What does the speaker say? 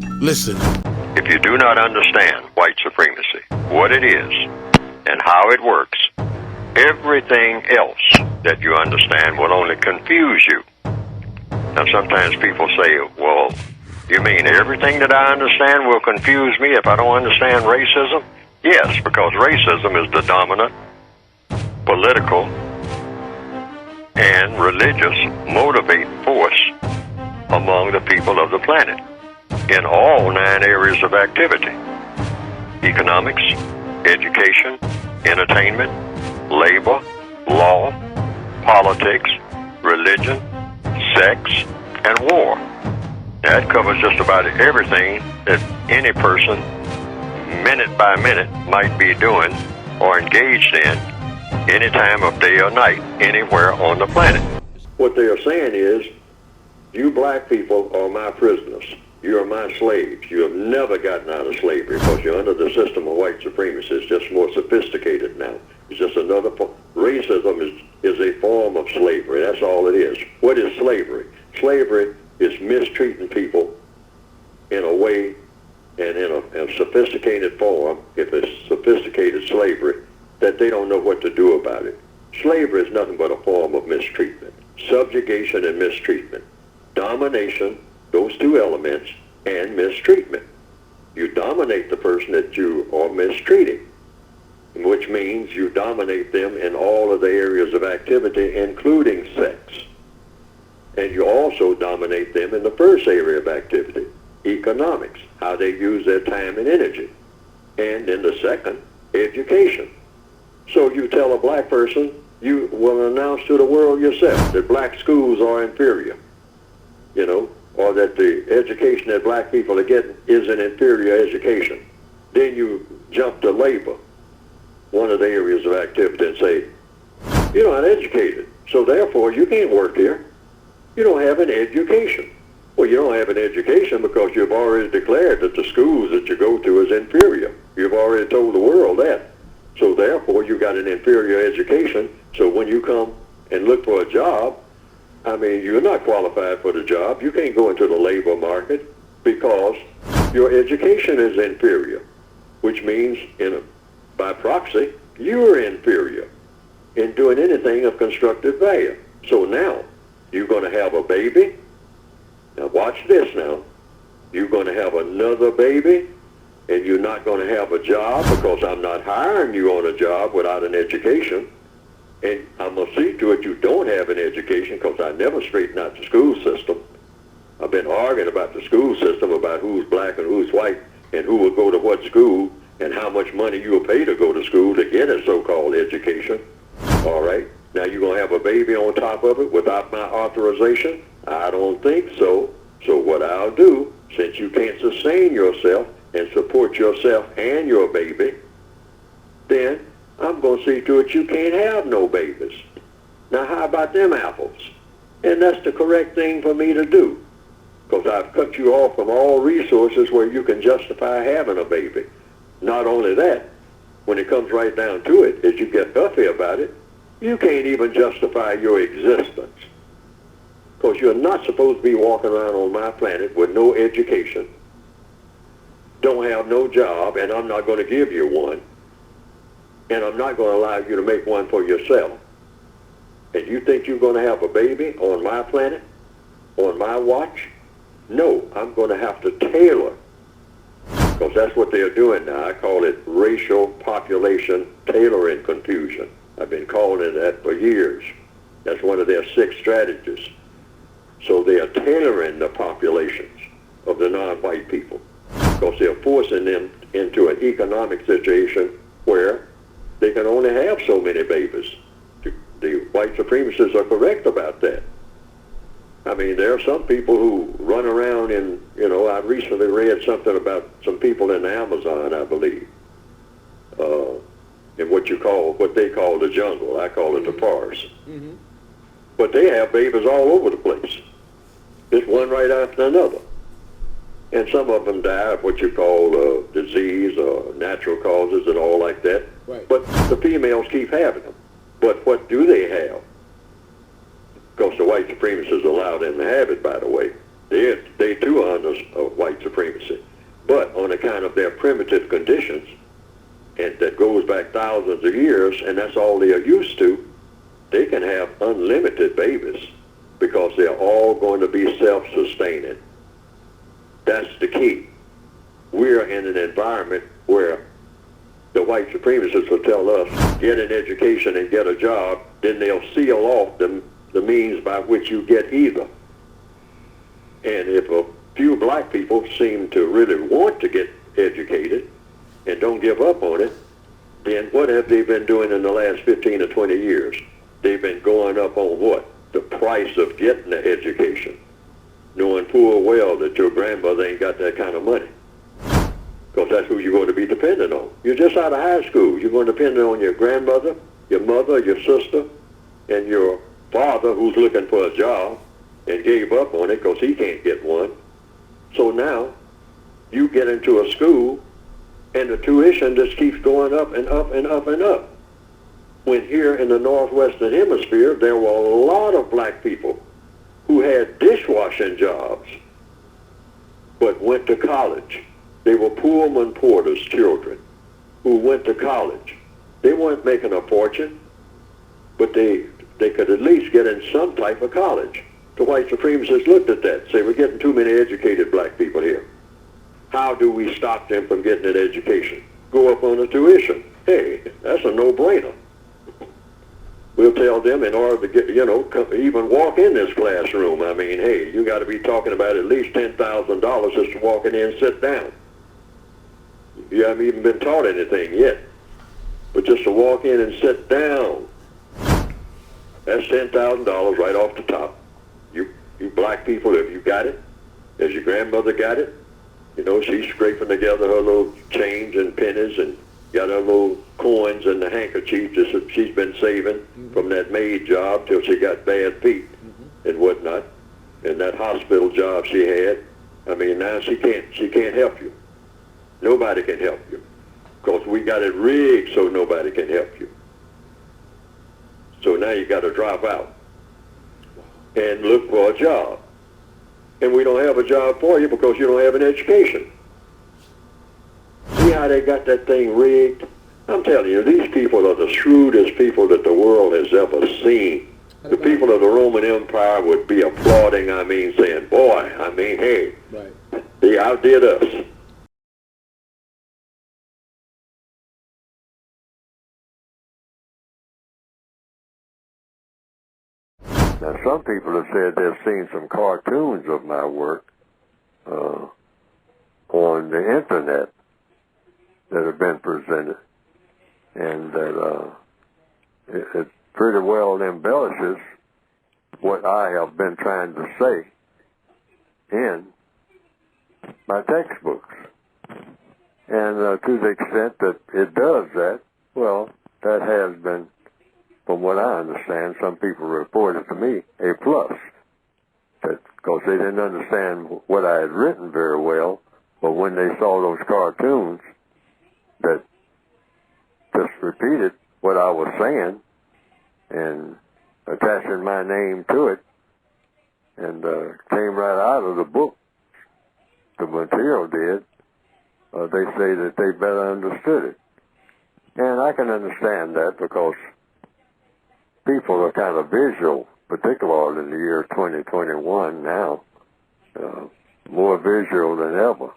Listen. If you do not understand white supremacy, what it is, and how it works, everything else that you understand will only confuse you. Now, sometimes people say, well, you mean everything that I understand will confuse me if I don't understand racism? Yes, because racism is the dominant political and religious motivating force among the people of the planet in all 9 areas of activity: economics, education, entertainment, labor, law, politics, religion, sex, and war. That covers just about everything that any person, minute by minute, might be doing or engaged in any time of day or night, anywhere on the planet. What they are saying is, you black people are my prisoners. You are my slaves. You have never gotten out of slavery because you're under the system of white supremacy. It's just more sophisticated now. It's just another form. Racism is a form of slavery. That's all it is. What is slavery? Slavery is mistreating people in a way and in a sophisticated form, if it's sophisticated slavery, that they don't know what to do about it. Slavery is nothing but a form of mistreatment. Subjugation and mistreatment. Domination, those 2 elements, and mistreatment. You dominate the person that you are mistreating, which means you dominate them in all of the areas of activity, including sex. And you also dominate them in the first area of activity, economics, how they use their time and energy. And in the second, education. So you tell a black person, you will announce to the world yourself that black schools are inferior, or that the education that black people are getting is an inferior education. Then you jump to labor, one of the areas of activity, and say, you're not educated, so therefore you can't work here. You don't have an education. Well, you don't have an education because you've already declared that the schools that you go to is inferior. You've already told the world that. So therefore, you got an inferior education. So when you come and look for a job, you're not qualified for the job. You can't go into the labor market because your education is inferior, which means, by proxy, you're inferior in doing anything of constructive value. So now, you're going to have a baby. Now watch this now. You're going to have another baby, and you're not going to have a job because I'm not hiring you on a job without an education. And I'm going to see to it you don't have an education because I never straighten out the school system. I've been arguing about the school system, about who's black and who's white and who will go to what school and how much money you'll pay to go to school to get a so-called education. All right? Now you're going to have a baby on top of it without my authorization? I don't think so. So what I'll do, since you can't sustain yourself and support yourself and your baby, then I'm going to see to it you can't have no babies. Now how about them apples? And that's the correct thing for me to do, because I've cut you off from all resources where you can justify having a baby. Not only that, when it comes right down to it, as you get huffy about it, you can't even justify your existence, because you're not supposed to be walking around on my planet with no education, don't have no job, and I'm not going to give you one, and I'm not going to allow you to make one for yourself. And you think you're going to have a baby on my planet, on my watch? No, I'm going to have to tailor, because that's what they're doing now. I call it racial population tailoring confusion. I've been calling it that for years. That's one of their 6 strategies. So they are tailoring the populations of the non-white people, because they're forcing them into an economic situation where they can only have so many babies. The white supremacists are correct about that. There are some people who run around in, I recently read something about some people in the Amazon, I believe, in what they call the jungle. I call it the forest. Mm-hmm. But they have babies all over the place. It's one right after another. And some of them die of what you call disease or natural causes and all like that. Right. But the females keep having them. But what do they have? Because the white supremacists allow them to have it, by the way. They too are under white supremacy. of years, and that's all they are used to, they can have unlimited babies because they're all going to be self-sustaining. That's the key. We're in an environment where the white supremacists will tell us, get an education and get a job, then they'll seal off the means by which you get either. And if a few black people seem to really want to get educated and don't give up on it, then what have they been doing in the last 15 or 20 years? They've been going up on what? The price of getting the education, knowing full well that your grandmother ain't got that kind of money. Because that's who you're going to be dependent on. You're just out of high school. You're going to depend on your grandmother, your mother, your sister, and your father who's looking for a job and gave up on it because he can't get one. So now you get into a school and the tuition just keeps going up and up and up and up. When here in the Northwestern Hemisphere, there were a lot of black people who had dishwashing jobs but went to college. They were Pullman Porter's children who went to college. They weren't making a fortune, but they could at least get in some type of college. The white supremacists looked at that and said, we're getting too many educated black people here. How do we stop them from getting an education? Go up on the tuition. Hey, that's a no-brainer. We'll tell them in order to get, even walk in this classroom, I mean, hey, you got to be talking about at least $10,000 just to walk in here and sit down. You haven't even been taught anything yet. But just to walk in and sit down, that's $10,000 right off the top. You black people, if you got it, as your grandmother got it, she's scraping together her little change and pennies and got her little coins in the handkerchief that she's been saving from that maid job till she got bad feet and whatnot, and that hospital job she had. I mean, now she can't help you. Nobody can help you because we got it rigged so nobody can help you. So now you got to drop out and look for a job. And we don't have a job for you because you don't have an education. See how they got that thing rigged? I'm telling you, these people are the shrewdest people that the world has ever seen. The people of the Roman Empire would be applauding, saying, boy, hey, right. They outdid us. Now, some people have said they've seen some cartoons of my work on the internet that have been presented, and that it pretty well embellishes what I have been trying to say in my textbooks. And to the extent that it does that, well, that has been, from what I understand, some people reported to me, a plus. Because they didn't understand what I had written very well, but when they saw those cartoons that just repeated what I was saying and attaching my name to it, and came right out of the book, the material did, they say that they better understood it. And I can understand that because people are kind of visual, particularly in the year 2021 now, more visual than ever.